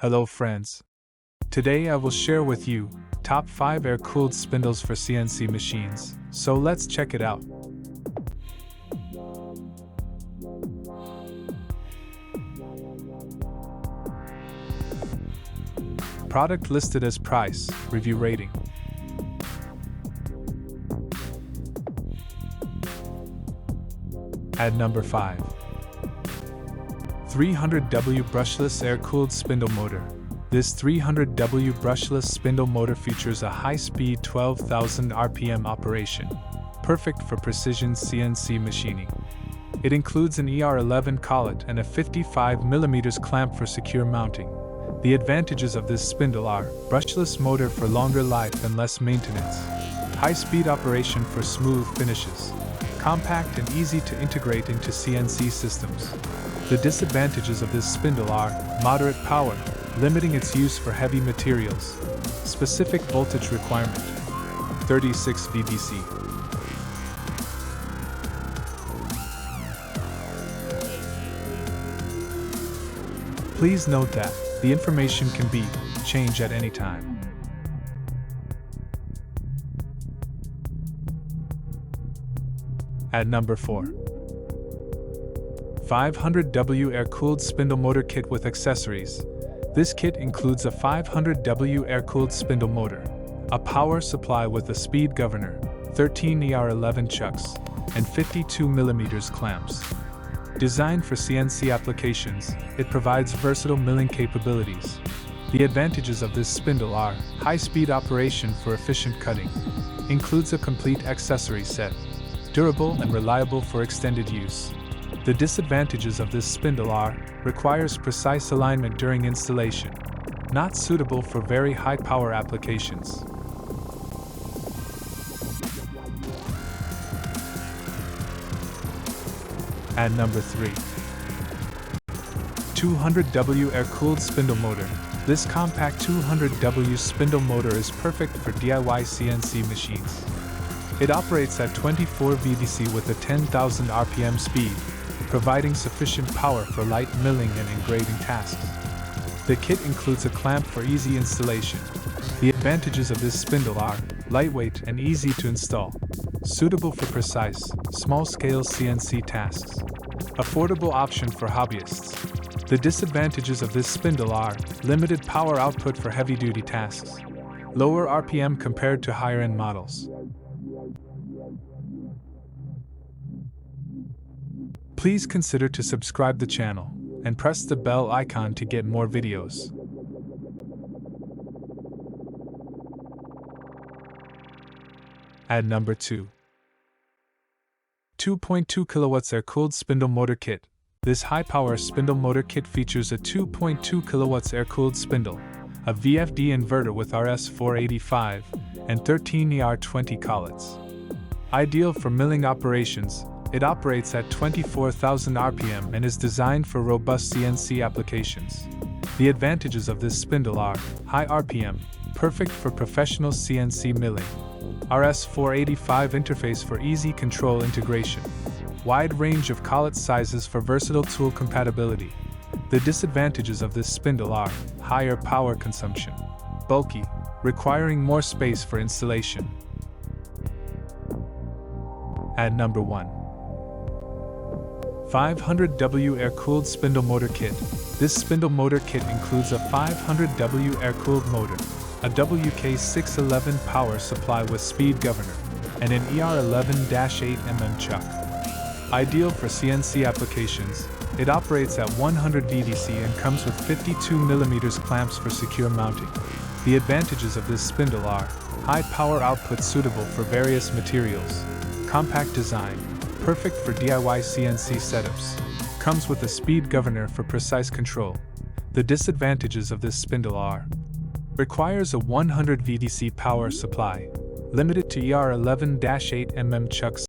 Hello friends. Today I will share with you top 5 air-cooled spindles for CNC machines, so let's check it out. Product listed as price, review rating. At number 5. 300W Brushless Air-Cooled Spindle Motor. This 300W brushless spindle motor features a high-speed 12,000 RPM operation, perfect for precision CNC machining. It includes an ER11 collet and a 55mm clamp for secure mounting. The advantages of this spindle are brushless motor for longer life and less maintenance, high-speed operation for smooth finishes, compact and easy to integrate into CNC systems. The disadvantages of this spindle are moderate power, limiting its use for heavy materials, specific voltage requirement, 36 VDC. Please note that the information can be changed at any time. At number 4. 500W Air-Cooled Spindle Motor Kit with Accessories. This kit includes a 500W air-cooled spindle motor, a power supply with a speed governor, 13 ER11 chucks, and 52mm clamps. Designed for CNC applications, it provides versatile milling capabilities. The advantages of this spindle are high-speed operation for efficient cutting, includes a complete accessory set, durable and reliable for extended use. The disadvantages of this spindle are requires precise alignment during installation, not suitable for very high power applications. At number 3. 200W Air-Cooled Spindle Motor. This compact 200W spindle motor is perfect for DIY CNC machines. It operates at 24 VDC with a 10,000 RPM speed, providing sufficient power for light milling and engraving tasks. The kit includes a clamp for easy installation. The advantages of this spindle are lightweight and easy to install, suitable for precise, small-scale CNC tasks, affordable option for hobbyists. The disadvantages of this spindle are limited power output for heavy-duty tasks, lower RPM compared to higher-end models. Please consider to subscribe the channel and press the bell icon to get more videos. At number 2. 2.2 kilowatts Air-Cooled Spindle Motor Kit. This high-power spindle motor kit features a 2.2 kilowatts air-cooled spindle, a VFD inverter with RS485, and 13 ER20 collets. Ideal for milling operations, it operates at 24,000 RPM and is designed for robust CNC applications. The advantages of this spindle are high RPM, perfect for professional CNC milling, RS485 interface for easy control integration, wide range of collet sizes for versatile tool compatibility. The disadvantages of this spindle are higher power consumption, bulky, requiring more space for installation. At number 1. 500W Air-Cooled Spindle Motor Kit. This spindle motor kit includes a 500W air-cooled motor, a WK611 power supply with speed governor, and an ER11-8mm chuck. Ideal for CNC applications, it operates at 100 VDC and comes with 52mm clamps for secure mounting. The advantages of this spindle are high power output suitable for various materials, compact design, perfect for DIY CNC setups, comes with a speed governor for precise control. The disadvantages of this spindle are requires a 100 VDC power supply, limited to ER11-8mm chucks,